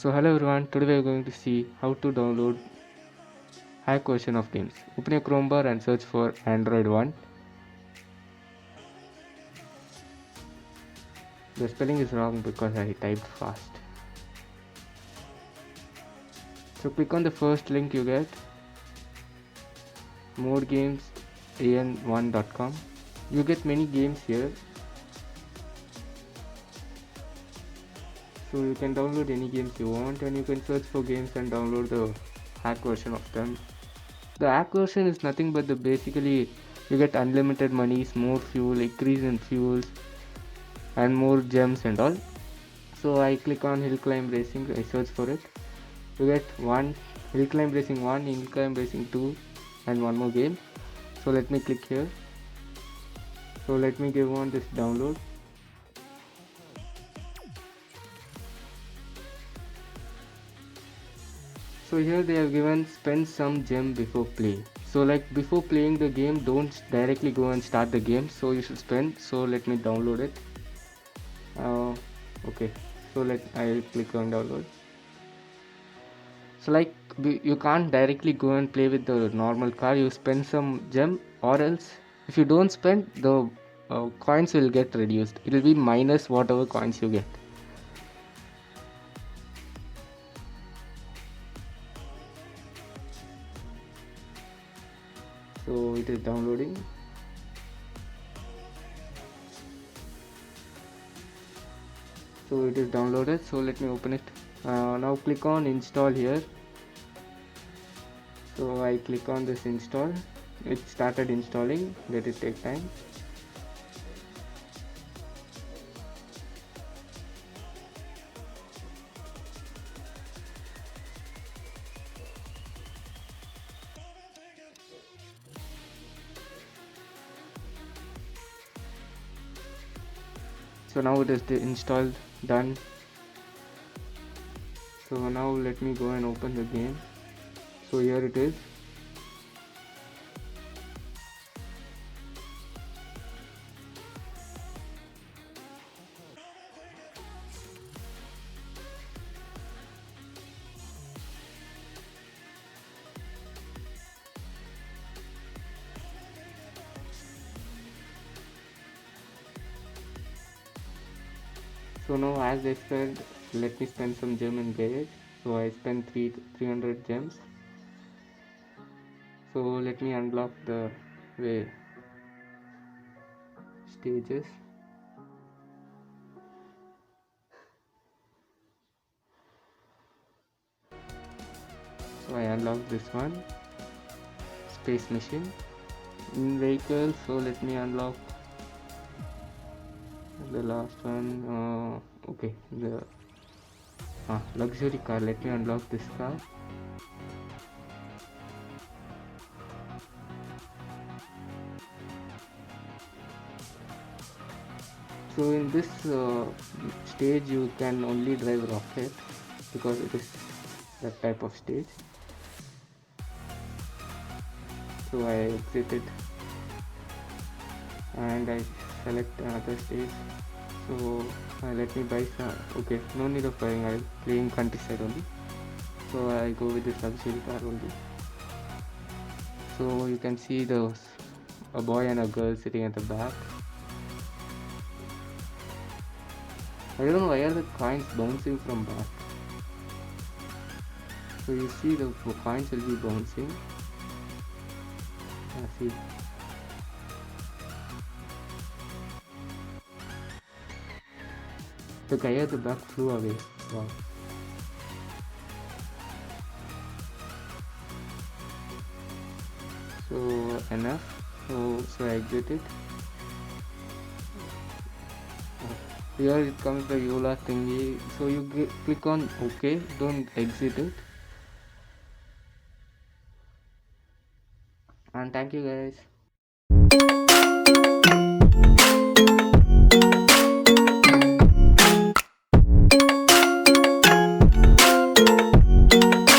So hello everyone, today we are going to see how to download hack version of games. Open your Chrome bar and search for Android one. The spelling is wrong because I typed fast. So click on the first link you get, moregames.an1.com. You get many games here. So you can download any games you want and you can search for games and download the hack version of them. The hack version is nothing but basically you get unlimited monies, more fuel, increase in fuels and more gems and all. So I click on hill climb racing, I search for it. You get one hill climb racing 1, hill climb racing 2 and one more game. So let me click here. So let me give on this download. So here they have given spend some gem before play. So like before playing the game, don't directly go and start the game. So you should spend. So let me download it. Okay. So I'll click on download. So like you can't directly go and play with the normal car. You spend some gem, or else if you don't spend, the coins will get reduced. It will be minus whatever coins you get. So it is downloading. So it is downloaded. So let me open it. Now click on install here. So I click on this install. It started installing. Let it take time. So now it is installed, done. So now let me go and open the game. So here it is. So now as I said, let me spend some gem in garage. So I spent 300 gems. So let me unlock the way stages. So I unlock this one, space machine. In vehicle, so let me unlock the last one. Okay, the luxury car. Let me unlock this car. So in this stage you can only drive rocket because it is that type of stage. So I exit it and I select another stage. So let me buy some. Okay, no need of buying, I'm playing countryside only. So I go with this luxury car only. So you can see a boy and a girl sitting at the back. I don't know why are the coins bouncing from back. So you see the coins will be bouncing. See. The guy at the back flew away. Wow. So enough. So I exit it. Here it comes the Yola thingy. So you click on OK. Don't exit it. And thank you guys.